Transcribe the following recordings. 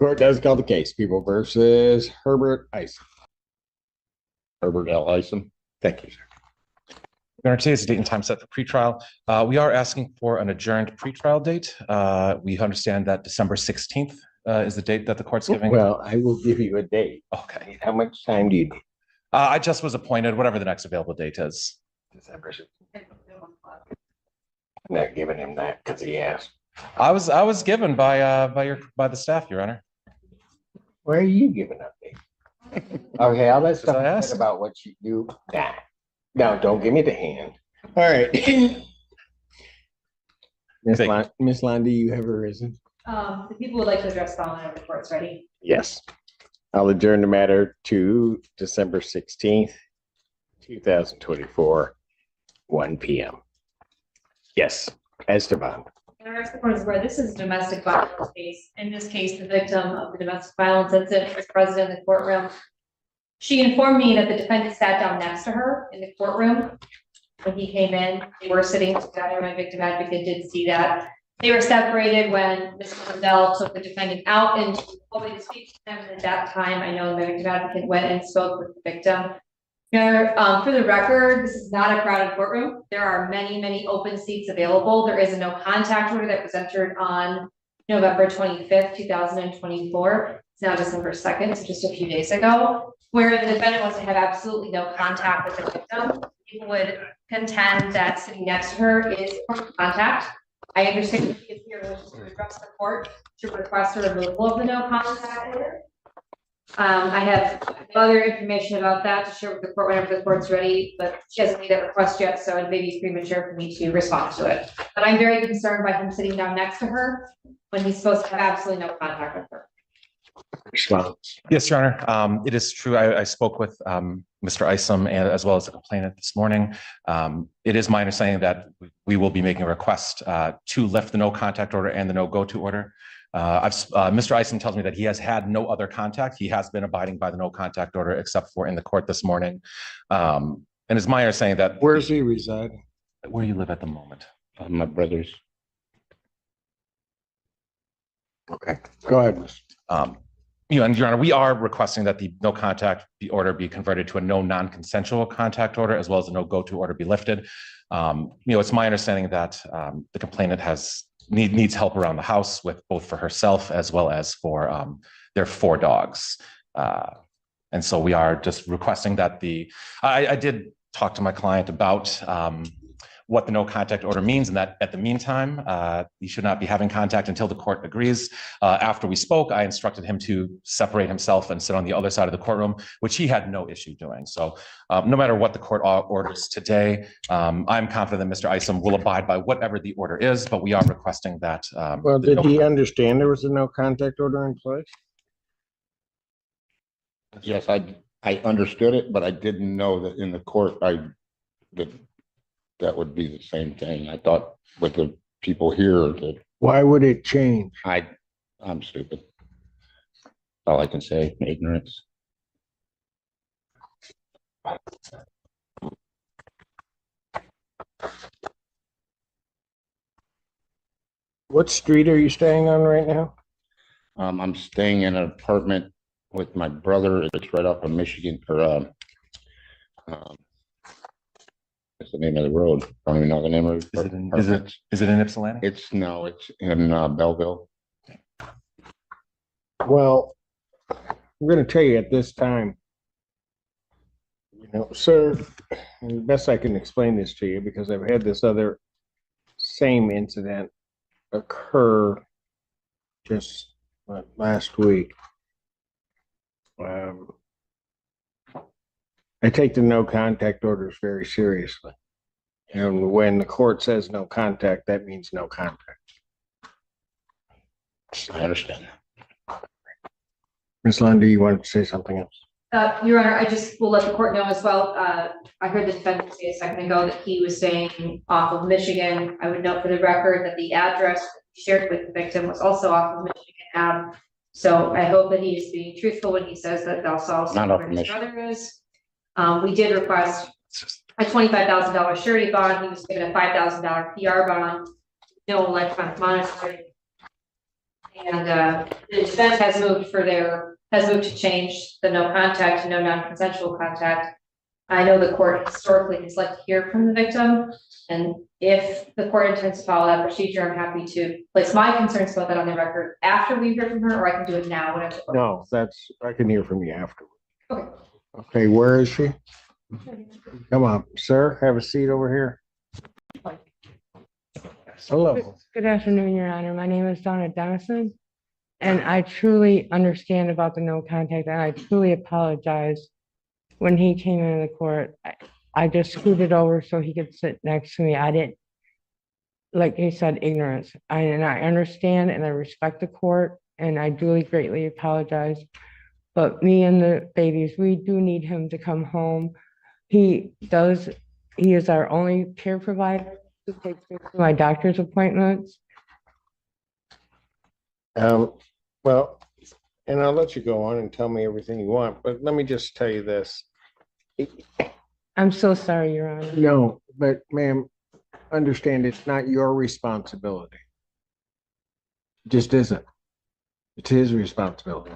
Court does call the case. People versus Herbert Isom. Herbert L. Isom. Thank you, sir. Your Honor, today is the date and time set for pretrial. We are asking for an adjourned pretrial date. We understand that December 16th is the date that the court's giving. Well, I will give you a date. Okay. How much time do you need? I just was appointed, whatever the next available date is. December 16th. I'm not giving him that because he asked. I was given by the staff, Your Honor. Why are you giving up me? Okay, all that stuff I asked. about what you do. Nah. No, don't give me the hand. All right. Miss Londa, you have arisen? The people would like to address following of the court's ready. Yes. I'll adjourn the matter to December 16th, 2024, 1 p.m. Yes, Esteban. This is a domestic violence case. In this case, the victim of the domestic violence incident was present in the courtroom. She informed me that the defendant sat down next to her in the courtroom when he came in. They were sitting together. My victim advocate did see that. They were separated when Mr. Lindell took the defendant out and hoping to speak to them. And at that time, I know the victim advocate went and spoke with the victim. For the record, this is not a crowded courtroom. There are many, many open seats available. There is a no contact order that was entered on November 25th, 2024. It's now December 2nd, so just a few days ago, where the defendant wants to have absolutely no contact with the victim. People would contend that sitting next to her is contact. I understand that she is here to address the court to request a removal of the no contact order. I have other information about that to share with the court whenever the court's ready, but she hasn't made that request yet, so it may be premature for me to respond to it. But I'm very concerned by him sitting down next to her when he's supposed to have absolutely no contact with her. Response. Yes, Your Honor. It is true. I spoke with Mr. Isom and as well as the complainant this morning. It is my understanding that we will be making a request to lift the no contact order and the no go to order. Mr. Isom tells me that he has had no other contact. He has been abiding by the no contact order except for in the court this morning. And it's my understanding that. Where does he reside? Where do you live at the moment? My brother's. Okay, go ahead. And Your Honor, we are requesting that the no contact order be converted to a no non-consensual contact order, as well as a no go to order be lifted. It's my understanding that the complainant needs help around the house with both for herself as well as for their 4 dogs. And so we are just requesting that I did talk to my client about what the no contact order means, and that at the meantime, he should not be having contact until the court agrees. After we spoke, I instructed him to separate himself and sit on the other side of the courtroom, which he had no issue doing. So no matter what the court orders today, I'm confident that Mr. Isom will abide by whatever the order is, but we are requesting that. Well, did he understand there was a no contact order in place? Yes, I understood it, but I didn't know that in the court that would be the same thing. I thought with the people here that. Why would it change? I'm stupid. All I can say, ignorance. What street are you staying on right now? I'm staying in an apartment with my brother. It's right off of Michigan, or what's the name of the road? Don't even know the name of it. Is it in Ypsilanti? It's in Belleville. Well, I'm going to tell you at this time, sir, the best I can explain this to you, because I've had this other same incident occur just last week. I take the no contact orders very seriously. And when the court says no contact, that means no contact. I understand. Ms. Lundy, you wanted to say something else? Your Honor, I just will let the court know as well. I heard the defendant say a second ago that he was staying off of Michigan. I would note for the record that the address shared with the victim was also off of Michigan Ave. So I hope that he is being truthful when he says that that's also where his brother is. We did request a $25,000 surety bond. He was given a $5,000 PR bond. No electronic monitoring. And the defense has moved to change the no contact to no non-consensual contact. I know the court historically has liked to hear from the victim, and if the court intends to follow that procedure, I'm happy to place my concerns about that on the record after we hear from her, or I can do it now, whatever. No, I can hear from you afterwards. Okay. Okay, where is she? Come on, sir, have a seat over here. Hello. Good afternoon, Your Honor. My name is Donna Dennison, and I truly understand about the no contact, and I truly apologize. When he came into the court, I just scooted over so he could sit next to me. I didn't, like he said, ignorance. And I understand and I respect the court, and I duly greatly apologize. But me and the babies, we do need him to come home. He is our only care provider who takes me to my doctor's appointments. Well, and I'll let you go on and tell me everything you want, but let me just tell you this. I'm so sorry, Your Honor. No, but ma'am, understand it's not your responsibility. It just isn't. It's his responsibility.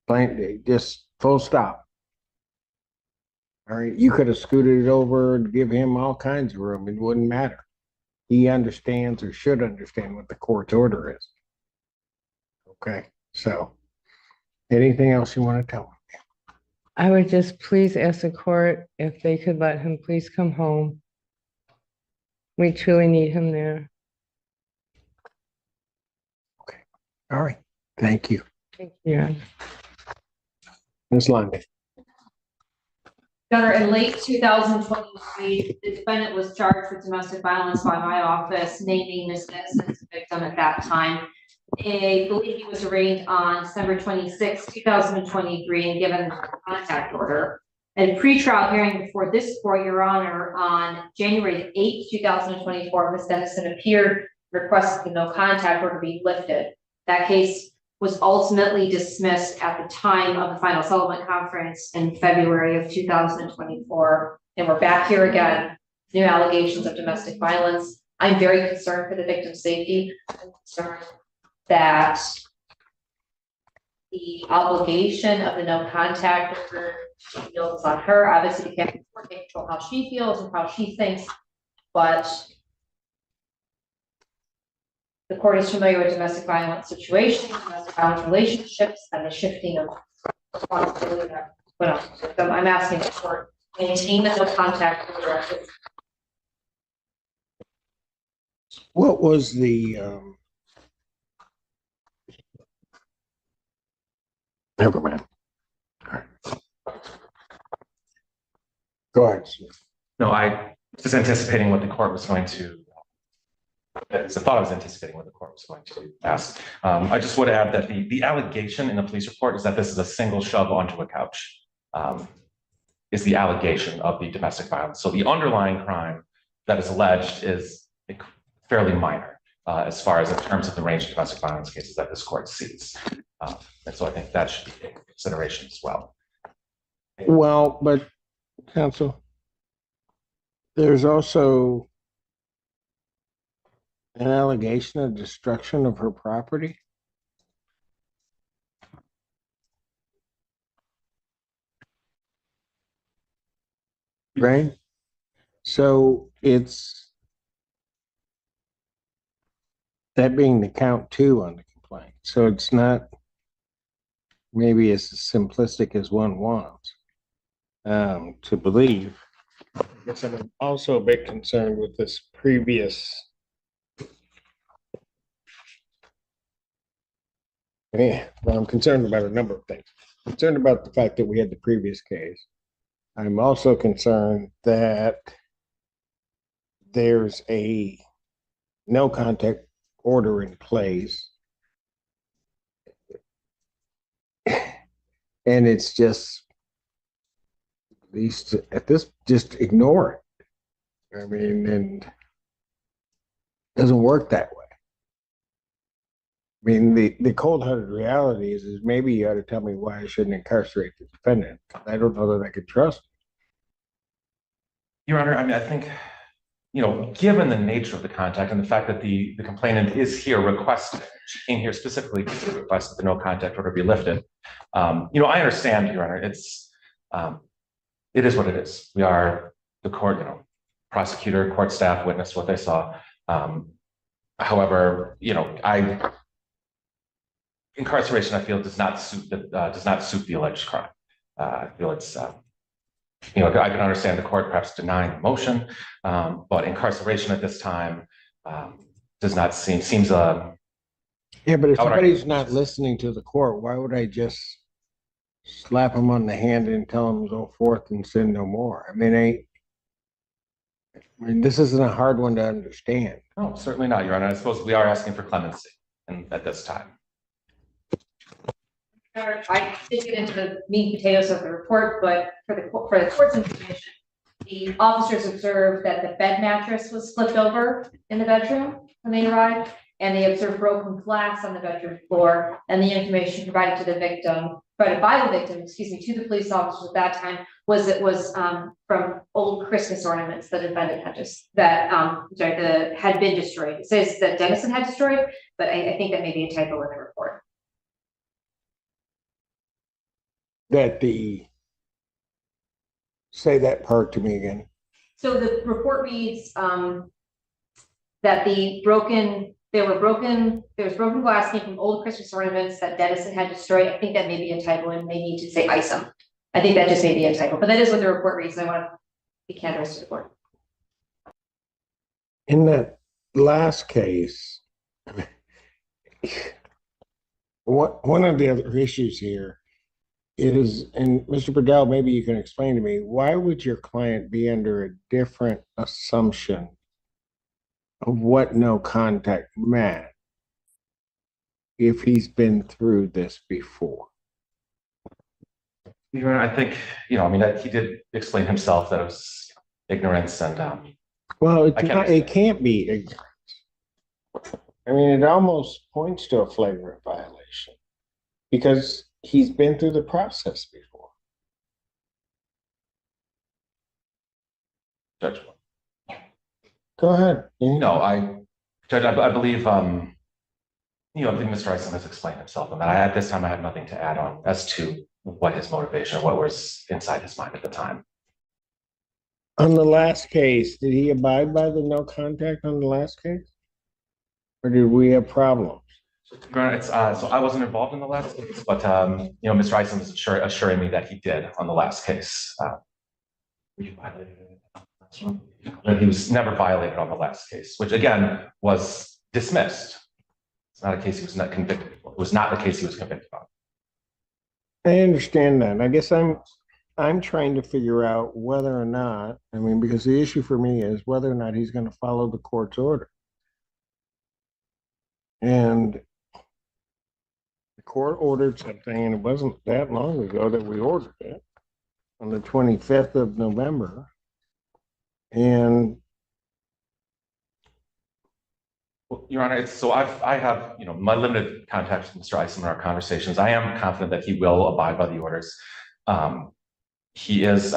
Plain, just full stop. All right, you could have scooted it over and give him all kinds of room. It wouldn't matter. He understands or should understand what the court's order is. Okay, so anything else you want to tell me? I would just please ask the court if they could let him please come home. We truly need him there. Okay, all right, thank you. Thank you, Your Honor. Ms. Lundy. Governor, in late 2023, the defendant was charged with domestic violence by my office, naming Ms. Dennison as a victim at that time. I believe he was arraigned on December 26, 2023, and given a contact order. And pretrial hearing before this court, Your Honor, on January 8, 2024, Ms. Dennison appeared, requested the no contact order be lifted. That case was ultimately dismissed at the time of the final settlement conference in February of 2024. And we're back here again, new allegations of domestic violence. I'm very concerned for the victim's safety. I'm concerned that the obligation of the no contact order, she feels on her. Obviously, we can't control how she feels and how she thinks, but the court is familiar with domestic violence situations, domestic violence relationships, and the shifting of responsibility that went on. So I'm asking the court maintain the no contact order. What was the never mind. All right. Go ahead, sir. No, I was anticipating what the court was going to, I thought I was anticipating what the court was going to ask. I just would add that the allegation in the police report is that this is a single shove onto a couch, is the allegation of the domestic violence. So the underlying crime that is alleged is fairly minor as far as in terms of the range of domestic violence cases that this court sees. And so I think that should be taken into consideration as well. Well, but counsel, there's also an allegation of destruction of her property. Right? So it's that being the count two on the complaint. So it's not maybe as simplistic as one wants to believe. I guess I'm also a bit concerned with this previous. Yeah, well, I'm concerned about a number of things. I'm concerned about the fact that we had the previous case. I'm also concerned that there's a no contact order in place. And it's just, at least at this, just ignore it. I mean, and it doesn't work that way. I mean, the cold-hearted reality is maybe you ought to tell me why I shouldn't incarcerate the defendant. I don't know that I could trust him. Your Honor, I mean, I think, given the nature of the contact and the fact that the complainant is here requesting, she came here specifically to request that the no contact order be lifted. I understand, Your Honor, it is what it is. We are the court, prosecutor, court staff witnessed what they saw. However, incarceration, I feel, does not suit the alleged crime. I feel it's, I can understand the court perhaps denying the motion, but incarceration at this time does not seems Yeah, but if I would somebody's argue- not listening to the court, why would I just slap them on the hand and tell them to go forth and sin no more? I mean, this isn't a hard one to understand. No, certainly not, Your Honor. I suppose we are asking for clemency at this time. I did get into the meat and potatoes of the report, but for the court's information, the officers observed that the bed mattress was flipped over in the bedroom when they arrived, and they observed broken glass on the bedroom floor, and the information provided by the victim, to the police officers at that time was from old Christmas ornaments that the defendant had been destroyed. It says that Dennison had destroyed, but I think that may be a typo in the report. Say that part to me again. So the report reads that there was broken glass came from old Christmas ornaments that Dennison had destroyed. I think that may be a typo and may need to say ISOM. I think that just may be a typo, but that is what the report reads. And I want to be candid to the court. In that last case, one of the other issues here is, and Mr. Burdell, maybe you can explain to me, why would your client be under a different assumption of what no contact meant if he's been through this before? I think, that he did explain himself that it was ignorance and Well, it can't be ignorance. I mean, it almost points to a flagrant violation because he's been through the process before. Judge. Go ahead. Judge, I believe, I think Mr. Isom has explained himself, and at this time I have nothing to add on as to what his motivation, what was inside his mind at the time. On the last case, did he abide by the no contact on the last case? Or did we have problems? So I wasn't involved in the last case, but Mr. Isom is assuring me that he did on the last case. That he was never violated on the last case, which again was dismissed. It's not a case he was not convicted for. It was not the case he was convicted on. I understand that. I guess I'm trying to figure out whether or not, because the issue for me is whether or not he's going to follow the court's order. And the court ordered something, and it wasn't that long ago that we ordered it, on the 25th of November. And well, Your Honor, I have my limited contact with Mr. Isom in our conversations. I am confident that he will abide by the orders. He is,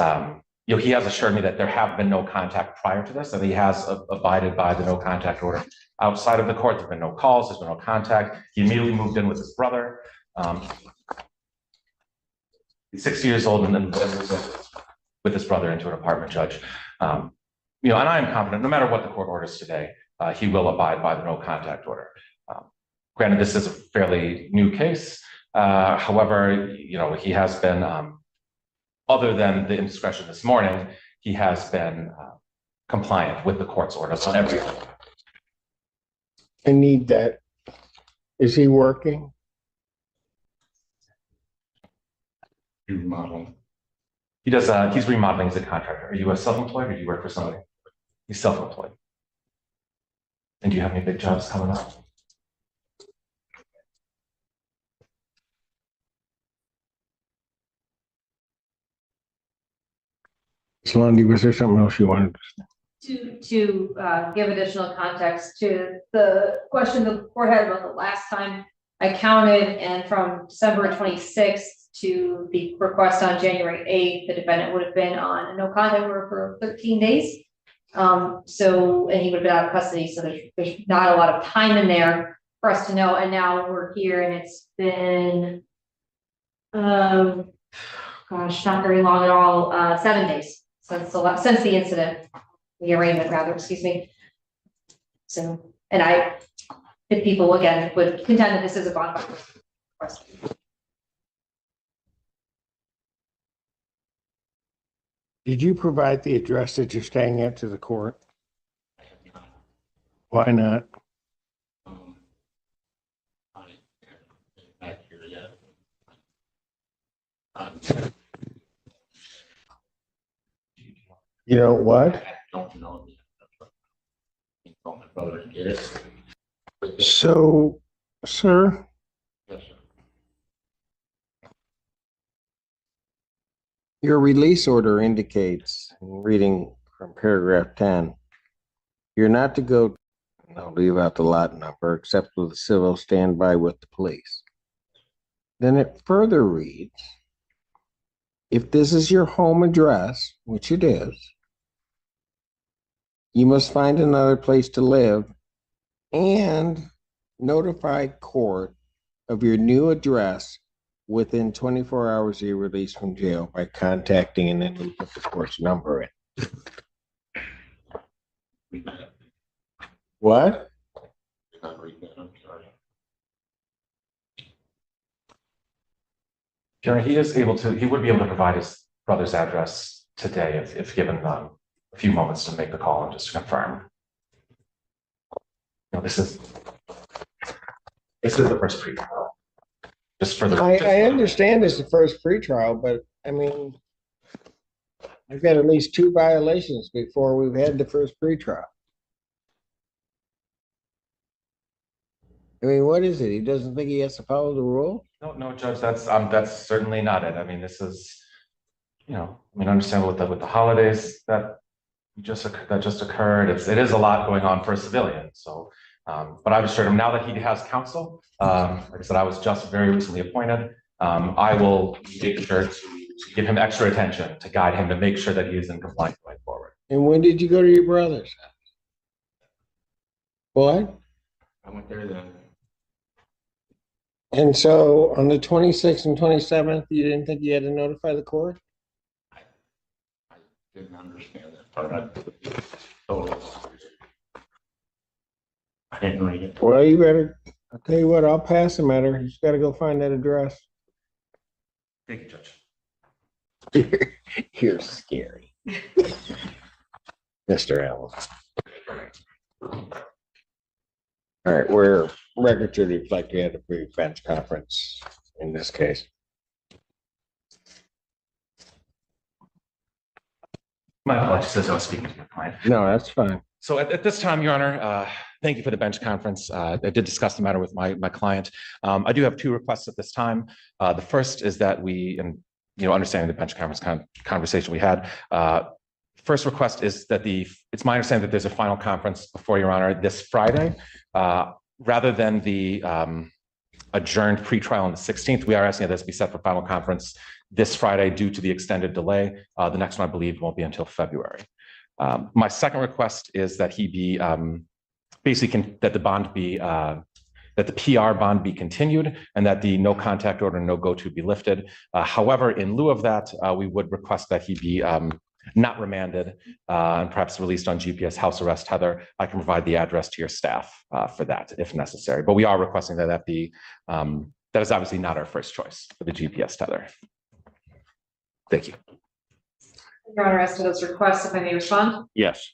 he has assured me that there have been no contact prior to this, and he has abided by the no contact order. Outside of the court, there have been no calls, there's been no contact. He immediately moved in with his brother. He's 60 years old and then with his brother into an apartment, Judge. And I am confident, no matter what the court orders today, he will abide by the no contact order. Granted, this is a fairly new case. However, he has been, other than the indiscretion this morning, he has been compliant with the court's orders on everything. I need that. Is he working? Remodeling. He does, he's remodeling as a contractor. Are you a self-employed or do you work for somebody? He's self-employed. And do you have any big jobs coming up? Salondi, was there something else you wanted to say? To give additional context to the question the court had about the last time I counted, and from December 26th to the request on January 8th, the defendant would have been on a no contact order for 13 days. And he would have been out of custody, so there's not a lot of time in there for us to know, and now we're here and it's been, gosh, not very long at all, 7 days since the incident, the arraignment rather, excuse me. So, and if people again would contend that this is a bond request. Did you provide the address that you're staying at to the court? Why not? Back here yet. You know what? I don't know. Can call my brother and get it. So, sir, Yes, sir. your release order indicates, reading from paragraph 10, you're not to go, no, leave out the lot number except with a civil standby with the police. Then it further reads, if this is your home address, which it is, you must find another place to live and notify court of your new address within 24 hours of your release from jail by contacting, and then we put the court's number in. Read that. What? Did not read that. I'm sorry. Jerry, he would be able to provide his brother's address today if given a few moments to make the call and just to confirm. You know, this is the first pre-trial. Just for the. I understand it's the first pretrial, but I mean, I've got at least 2 violations before we've had the first pretrial. I mean, what is it? He doesn't think he has to follow the rule? No, Judge, that's certainly not it. I mean, this is, you know, I mean, understand with the holidays that just occurred. It is a lot going on for a civilian. So, but I've assured him now that he has counsel. Like I said, I was just very recently appointed. I will make sure to give him extra attention to guide him to make sure that he is in compliance going forward. And when did you go to your brother's? What? I went there then. And so on the 26th and 27th, you didn't think you had to notify the court? I didn't understand that part. Totally. I didn't read it. Well, you better, I'll tell you what, I'll pass the matter. You just got to go find that address. Thank you, Judge. You're scary. Mr. Allen. All right, we're record to reflect we had a pre-bench conference in this case. My apologies, as I was speaking to your client. No, that's fine. So at this time, Your Honor, thank you for the bench conference. I did discuss the matter with my client. I do have 2 requests at this time. The first is that understanding the bench conference conversation we had, first request is that it's my understanding that there's a final conference before Your Honor this Friday. Rather than the adjourned pretrial on the 16th, we are asking that this be set for final conference this Friday due to the extended delay. The next one, I believe, won't be until February. My second request is that he be that the bond be that the PR bond be continued and that the no contact order, no go to be lifted. However, in lieu of that, we would request that he be not remanded and perhaps released on GPS house arrest. Heather, I can provide the address to your staff for that if necessary. But we are requesting that be, that is obviously not our first choice for the GPS tether. Thank you. Your Honor, as to those requests, if I may respond. Yes.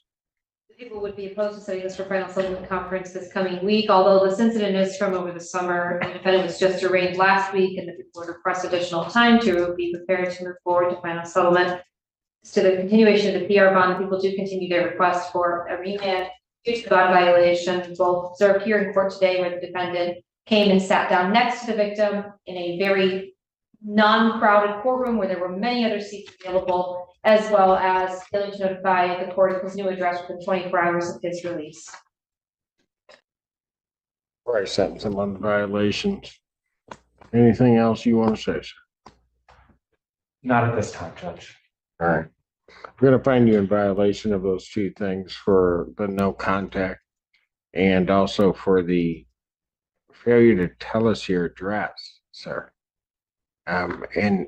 The people would be opposed to setting this for final settlement conference this coming week, although this incident is from over the summer. The defendant was just arraigned last week and the people would request additional time to be prepared to move forward to final settlement. As to the continuation of the PR bond, the people do continue their request for a remand due to the bond violation, both observed here in court today where the defendant came and sat down next to the victim in a very non-crowded courtroom where there were many other seats available, as well as failing to notify the court of his new address within 24 hours of his release. Or I sentence him on the violations. Anything else you want to say, sir? Not at this time, Judge. All right. I'm gonna find you in violation of those two things for the no contact and also for the failure to tell us your address, sir. And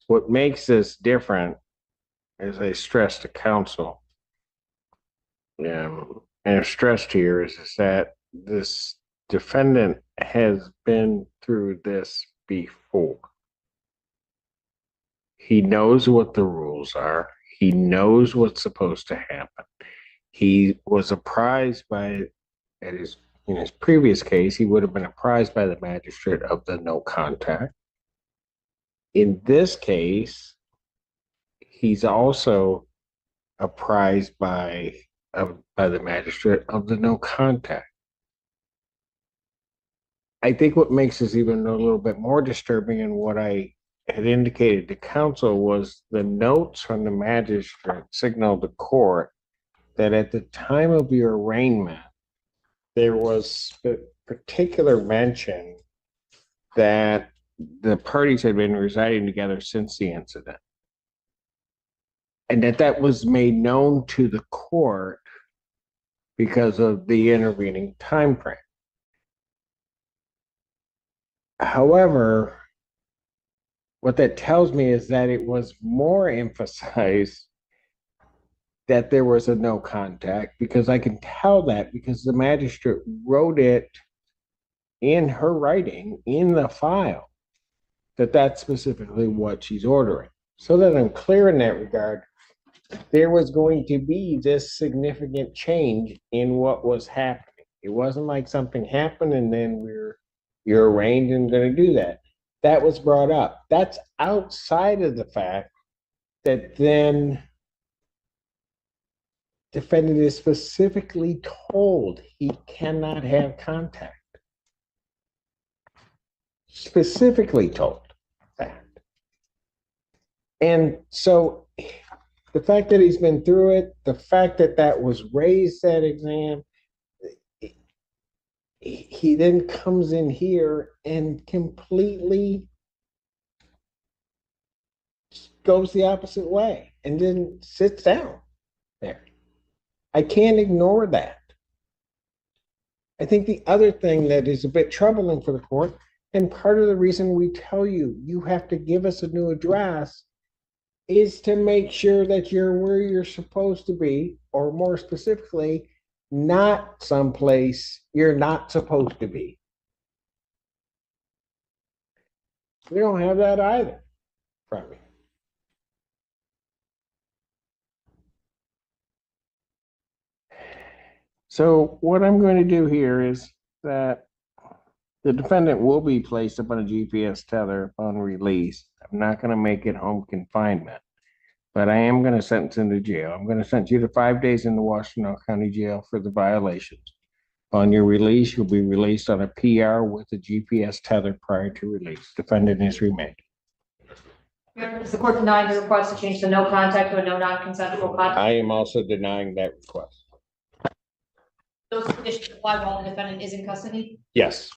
what makes this different, as I stress to counsel, and I've stressed here is that this defendant has been through this before. He knows what the rules are. He knows what's supposed to happen. He was apprised by, in his previous case, he would have been apprised by the magistrate of the no contact. In this case, he's also apprised by the magistrate of the no contact. I think what makes this even a little bit more disturbing, and what I had indicated to counsel, was the notes from the magistrate signaled the court that at the time of your arraignment, there was particular mention that the parties had been residing together since the incident, and that was made known to the court because of the intervening time frame. However, what that tells me is that it was more emphasized that there was a no contact, because I can tell that because the magistrate wrote it in her writing in the file that that's specifically what she's ordering. So that I'm clear in that regard, there was going to be this significant change in what was happening. It wasn't like something happened and then you're arraigned and going to do that. That was brought up. That's outside of the fact that then defendant is specifically told he cannot have contact. Specifically told that. And so the fact that he's been through it, the fact that that was raised at exam, he then comes in here and completely goes the opposite way and then sits down there. I can't ignore that. I think the other thing that is a bit troubling for the court, and part of the reason we tell you, you have to give us a new address, is to make sure that you're where you're supposed to be, or more specifically, not someplace you're not supposed to be. We don't have that either from you. So what I'm going to do here is that the defendant will be placed upon a GPS tether upon release. I'm not going to make it home confinement, but I am going to sentence him to jail. I'm going to sentence you to 5 days in the Washington County Jail for the violations. On your release, you'll be released on a PR with a GPS tether prior to release. Defendant is remained. Is the court denying the request to change the no contact to a no non-consensual contact? I am also denying that request. Those conditions apply while the defendant is in custody? Yes.